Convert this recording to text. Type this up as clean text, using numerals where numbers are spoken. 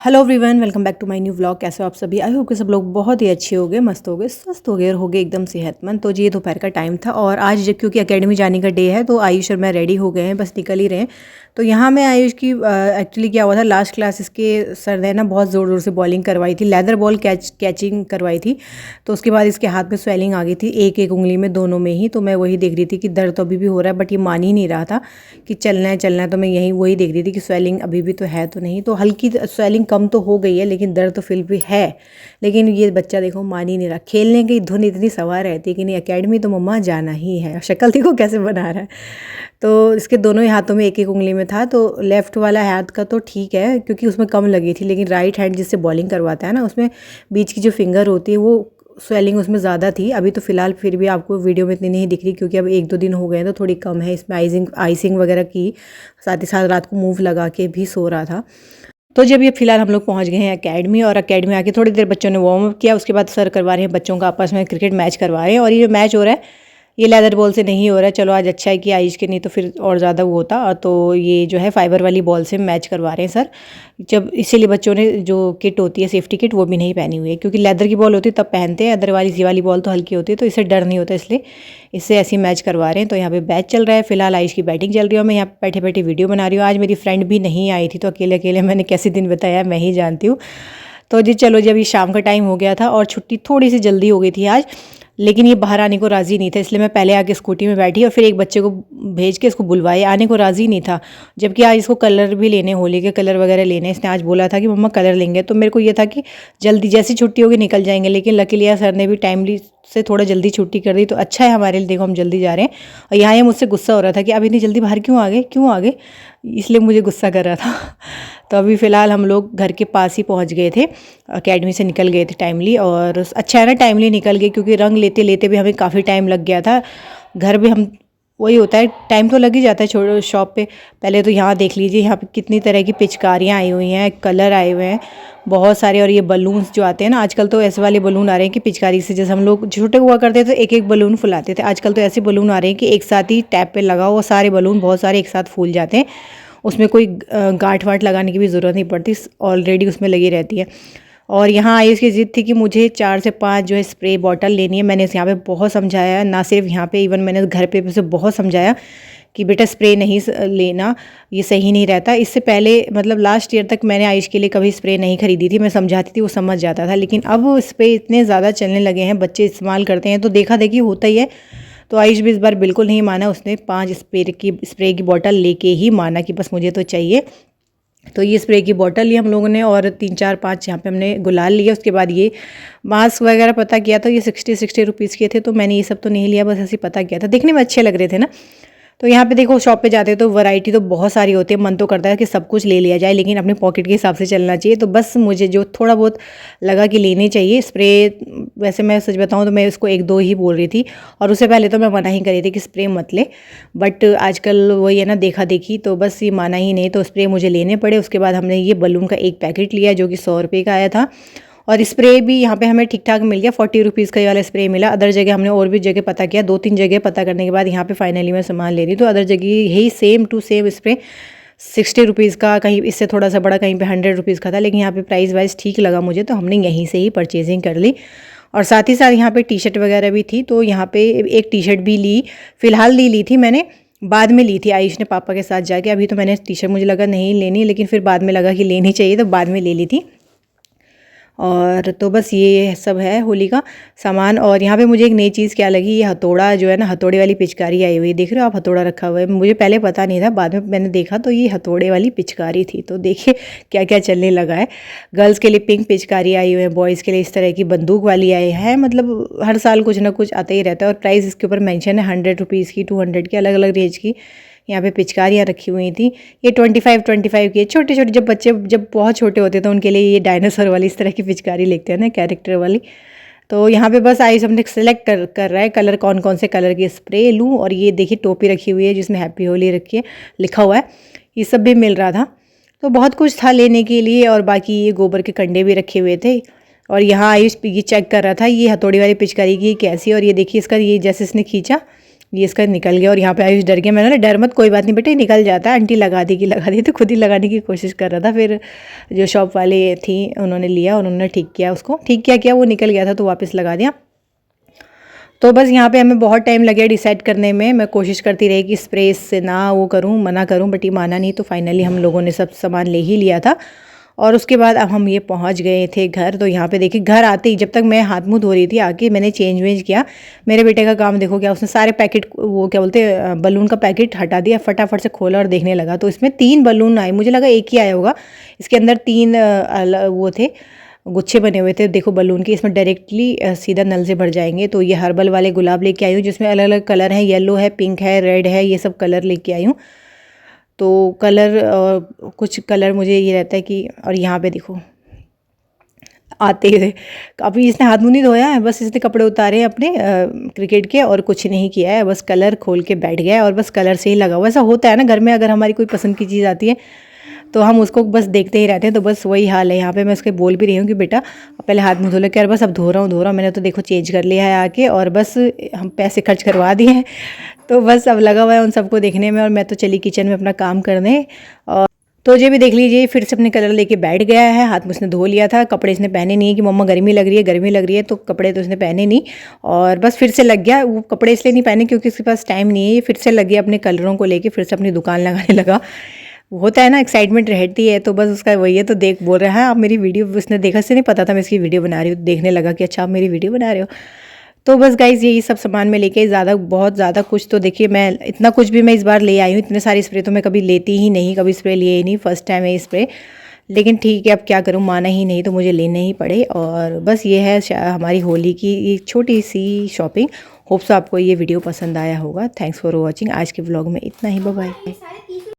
Hello everyone, welcome back to my new vlog. कैसे हो आप सभी? आई होप कि सब लोग बहुत ही अच्छे हो गए, मस्त हो गए, स्वस्थ हो गए और हो गए एकदम सेहतमंद। तो जी ये दोपहर का टाइम था और आज जब क्योंकि एकेडमी जाने का डे है तो आयुष और मैं रेडी हो गए हैं, बस निकल ही रहे हैं। तो यहाँ मैं आयुष की एक्चुअली क्या हुआ था, लास्ट क्लास इसके सर ने ना बहुत ज़ोर ज़ोर से बॉलिंग करवाई थी, लेदर बॉल कैचिंग करवाई थी। तो उसके बाद इसके हाथ में स्वेलिंग आ गई थी, एक एक उंगली में, दोनों में ही। तो मैं वही देख रही थी कि दर्द तो अभी भी हो रहा है, बट ये मान ही नहीं रहा था कि चलना है चलना है। तो मैं यही वही देख रही थी कि स्वेलिंग अभी भी तो है तो नहीं। तो हल्की स्वेलिंग कम तो हो गई है लेकिन दर्द तो फिर भी है। लेकिन ये बच्चा देखो मान ही नहीं रहा, खेलने की धुन इतनी सवार रहती है कि नहीं एकेडमी तो मम्मा जाना ही है। शक्ल देखो कैसे बना रहा है। तो इसके दोनों ही हाथों में एक एक उंगली में था। तो लेफ़्ट वाला हाथ का तो ठीक है क्योंकि उसमें कम लगी थी, लेकिन राइट हैंड जिससे बॉलिंग करवाता है ना, उसमें बीच की जो फिंगर होती है वो स्वेलिंग उसमें ज़्यादा थी। अभी तो फ़िलहाल फिर भी आपको वीडियो में इतनी नहीं दिख रही क्योंकि अब 1-2 दिन हो गए हैं तो थोड़ी कम है। इसमें आइसिंग वगैरह की, साथ ही साथ रात को मूव लगा के भी सो रहा था। तो जब ये फिलहाल हम लोग पहुंच गए हैं एकेडमी, और एकेडमी आके थोड़ी देर बच्चों ने वार्म अप किया। उसके बाद सर करवा रहे हैं बच्चों का आपस में क्रिकेट मैच करवा रहे हैं। और ये जो मैच हो रहा है ये लेदर बॉल से नहीं हो रहा है। चलो आज अच्छा है कि आयुष के, नहीं तो फिर और ज़्यादा वो होता। और तो ये जो है फाइबर वाली बॉल से मैच करवा रहे हैं सर। जब इसीलिए बच्चों ने जो किट होती है सेफ्टी किट वो भी नहीं पहनी हुई है, क्योंकि लेदर की बॉल होती है तब पहनते हैं, अदरवाइज ये वाली बॉल तो हल्की होती है तो इससे डर नहीं होता, इसलिए इससे ऐसी मैच करवा रहे हैं। तो यहाँ पे बैच चल रहा है, फिलहाल आयुष की बैटिंग चल रही है और मैं यहाँ बैठे बैठे वीडियो बना रही हूँ। आज मेरी फ्रेंड भी नहीं आई थी तो अकेले अकेले मैंने कैसे दिन बताया मैं ही जानती हूँ। तो जी चलो, जब ये शाम का टाइम हो गया था और छुट्टी थोड़ी सी जल्दी हो गई थी आज, लेकिन ये बाहर आने को राज़ी नहीं था, इसलिए मैं पहले आके स्कूटी में बैठी और फिर एक बच्चे को भेज के इसको बुलवाए। आने को राज़ी नहीं था, जबकि आज इसको कलर भी लेने, होली के कलर वगैरह लेने। इसने आज बोला था कि मम्मा कलर लेंगे, तो मेरे को ये था कि जल्दी जैसी छुट्टी होगी निकल जाएंगे, लेकिन लकीली यार सर ने भी टाइमली से थोड़ा जल्दी छुट्टी कर दी तो अच्छा है हमारे लिए। देखो हम जल्दी जा रहे हैं। और यहाँ ये मुझसे गुस्सा हो रहा था कि अब इतनी जल्दी बाहर क्यों आ गए, इसलिए मुझे गुस्सा कर रहा था। तो अभी फ़िलहाल हम लोग घर के पास ही पहुँच गए थे, एकेडमी से निकल गए थे टाइमली। और अच्छा है ना टाइमली निकल गए, क्योंकि रंग लेते लेते भी हमें काफ़ी टाइम लग गया था। घर भी हम, वही होता है टाइम तो लग ही जाता है छोटे शॉप पे। पहले तो यहाँ देख लीजिए, यहाँ पे कितनी तरह की पिचकारियाँ आई हुई हैं, कलर आए हुए हैं बहुत सारे। और ये बलून्स जो आते हैं ना, आजकल तो ऐसे वाले बलून आ रहे हैं कि पिचकारी से, जैसे हम लोग छोटे हुआ करते थे तो एक एक बलून फुलाते थे, आजकल तो ऐसे बलून आ रहे हैं कि एक साथ ही टैप पे लगाओ और सारे बलून बहुत सारे एक साथ फूल जाते हैं। उसमें कोई गांठ वाठ लगाने की भी ज़रूरत नहीं पड़ती, ऑलरेडी उसमें लगी रहती है। और यहाँ आयुष की ज़िद थी कि मुझे 4 से 5 जो है स्प्रे बॉटल लेनी है। मैंने इसे यहाँ पे बहुत समझाया, ना सिर्फ यहाँ पे, इवन मैंने घर पे भी उसे बहुत समझाया कि बेटा स्प्रे नहीं लेना, ये सही नहीं रहता। इससे पहले मतलब लास्ट ईयर तक मैंने आयुष के लिए कभी स्प्रे नहीं खरीदी थी, मैं समझाती थी वो समझ जाता था। लेकिन अब स्प्रे इतने ज़्यादा चलने लगे हैं, बच्चे इस्तेमाल करते हैं तो देखा देखी होता ही है। तो आयुष भी इस बार बिल्कुल नहीं माना, उसने 5 स्प्रे की बोतल लेके ही माना कि बस मुझे तो चाहिए। तो ये स्प्रे की बोतल ली हम लोगों ने, और 3-4-5 यहाँ पे हमने गुलाल लिया। उसके बाद ये मास्क वगैरह पता किया तो ये 60 रुपीज़ के थे, तो मैंने ये सब तो नहीं लिया, बस ऐसे पता किया था, देखने में अच्छे लग रहे थे ना। तो यहाँ पे देखो शॉप पे जाते हैं तो वैरायटी तो बहुत सारी होती है, मन तो करता है कि सब कुछ ले लिया जाए, लेकिन अपने पॉकेट के हिसाब से चलना चाहिए। तो बस मुझे जो थोड़ा बहुत लगा कि लेने चाहिए स्प्रे, वैसे मैं सच बताऊँ तो मैं उसको 1-2 ही बोल रही थी, और उससे पहले तो मैं मना ही करी थी कि स्प्रे मत ले। बट आजकल वही है ना, देखा देखी, तो बस ये माना ही नहीं, तो स्प्रे मुझे लेने पड़े। उसके बाद हमने ये बलून का एक पैकेट लिया जो कि 100 रुपये का आया था। और स्प्रे भी यहाँ पे हमें ठीक ठाक मिल गया, 40 रुपीज़ का ये वाला स्प्रे मिला। अदर जगह हमने और भी जगह पता किया, 2-3 जगह पता करने के बाद यहाँ पे फाइनली मैं सामान ले रही, तो अदर जगह यही same to same spray 60 rupees का, कहीं इससे थोड़ा सा बड़ा, कहीं पे 100 रुपीज़ का था, लेकिन यहाँ पे प्राइस वाइज ठीक लगा मुझे, तो हमने यहीं से ही परचेजिंग कर ली। और साथ ही साथ यहाँ पे टी शर्ट वगैरह भी थी, तो यहाँ पे एक टी शर्ट भी ली, फ़िलहाल ली थी मैंने, बाद में ली थी आयुष ने पापा के साथ जाके। अभी तो मैंने टी शर्ट मुझे लगा नहीं लेनी, लेकिन फिर बाद में लगा कि लेनी चाहिए, तो बाद में ले ली थी। और तो बस ये सब है होली का सामान। और यहाँ पे मुझे एक नई चीज़ क्या लगी, ये हथौड़ा जो है ना, हथौड़े वाली पिचकारी आई हुई, देख रहे हो आप, हथौड़ा रखा हुआ है, मुझे पहले पता नहीं था, बाद में मैंने देखा तो ये हथौड़े वाली पिचकारी थी। तो देखिए क्या क्या चलने लगा है। गर्ल्स के लिए पिंक पिचकारी आई हुई है, बॉयज़ के लिए इस तरह की बंदूक वाली आई है, मतलब हर साल कुछ ना कुछ आता ही रहता है। और प्राइस इसके ऊपर मेंशन है 100 रुपीज़ की, 200 की, अलग अलग रेंज की यहाँ पे पिचकारियाँ रखी हुई थी। ये 25 की, छोटे छोटे, जब बच्चे जब बहुत छोटे होते हैं तो उनके लिए ये डायनासोर वाली इस तरह की पिचकारी लेते हैं ना, कैरेक्टर वाली। तो यहाँ पे बस आइस हमने सेलेक्ट कर रहा है कलर, कौन कौन से कलर की स्प्रे लूँ। और ये देखिए टोपी रखी हुई है जिसमें हैप्पी होली रखी है, लिखा हुआ है, ये सब भी मिल रहा था। तो बहुत कुछ था लेने के लिए। और बाकी ये गोबर के कंडे भी रखे हुए थे। और यहाँ आयुष ये चेक कर रहा था ये हथौड़ी वाली पिचकारी की कैसी। और ये देखिए इसका, ये जैसे इसने खींचा ये इसका निकल गया और यहाँ पे आयुष डर गया। मैंने ना डर मत, कोई बात नहीं बेटे निकल जाता है, आंटी लगा दी, तो खुद ही लगाने की कोशिश कर रहा था। फिर जो शॉप वाले थी उन्होंने लिया और उन्होंने ठीक किया, उसको ठीक किया वो निकल गया था तो वापस लगा दिया। तो बस यहाँ पे हमें बहुत टाइम लगे डिसाइड करने में। मैं कोशिश करती रही कि स्प्रे से ना वो करूँ, मना करूँ, बट ये माना नहीं। तो फाइनली हम लोगों ने सब सामान ले ही लिया था और उसके बाद अब हम ये पहुंच गए थे घर। तो यहाँ पे देखिए घर आते ही जब तक मैं हाथ मुँह धो रही थी आके मैंने चेंज वेंज किया। मेरे बेटे का काम देखो क्या, उसने सारे पैकेट वो क्या बोलते हैं बलून का पैकेट हटा दिया, फटाफट से खोला और देखने लगा। तो इसमें 3 बलून आए, मुझे लगा एक ही आया होगा। इसके अंदर 3 वो थे, गुच्छे बने हुए थे देखो बलून के। इसमें डायरेक्टली सीधा नल से भर जाएंगे। तो ये हर्बल वाले गुलाब लेके आई हूँ जिसमें अलग अलग कलर हैं, येलो है, पिंक है, रेड है, ये सब कलर लेके आई हूँ। तो कलर कुछ कलर मुझे ये रहता है कि, और यहाँ पे देखो आते ही अभी इसने हाथ मुँह नहीं धोया है, बस इसने कपड़े उतारे हैं अपने क्रिकेट के और कुछ नहीं किया है, बस कलर खोल के बैठ गया है और बस कलर से ही लगा हुआ। ऐसा होता है ना घर में, अगर हमारी कोई पसंद की चीज़ आती है तो हम उसको बस देखते ही रहते हैं। तो बस वही हाल है यहाँ पे। मैं उसके बोल भी रही हूँ कि बेटा पहले हाथ मुँह धो ले, यार बस अब धो रहा हूँ। मैंने तो देखो चेंज कर लिया है आके और बस हम पैसे खर्च करवा दिए हैं। तो बस अब लगा हुआ है उन सबको देखने में और मैं तो चली किचन में अपना काम करने। और तो ये भी देख लीजिए फिर से अपने कलर लेके बैठ गया है। हाथ में उसने धो लिया था, कपड़े इसने पहने नहीं है कि मम्मा गर्मी लग रही है, तो कपड़े तो उसने पहने नहीं और बस फिर से लग गया। वो कपड़े इसलिए नहीं पहने क्योंकि उसके पास टाइम नहीं है, ये फिर से लग गया अपने कलरों को लेके, फिर से अपनी दुकान लगाने लगा। होता है ना, एक्साइटमेंट रहती है। तो बस उसका वही है। तो देख बोल रहा है आप मेरी वीडियो, उसने देखा से नहीं पता था मैं इसकी वीडियो बना रही हूँ, देखने लगा कि अच्छा आप मेरी वीडियो बना रहे हो। तो बस गाइज़ यही सब सामान में लेके बहुत ज़्यादा कुछ, तो देखिए मैं इतना कुछ भी मैं इस बार ले आई हूँ। इतने सारे स्प्रे तो मैं कभी लेती ही नहीं, कभी स्प्रे लिए ही नहीं, फर्स्ट टाइम है स्प्रे। लेकिन ठीक है अब क्या करूँ, माना ही नहीं तो मुझे लेने ही पड़े। और बस ये है हमारी होली की एक छोटी सी शॉपिंग। होप्स आपको ये वीडियो पसंद आया होगा। Thanks for watching. आज के व्लॉग में इतना ही, बाय बाय।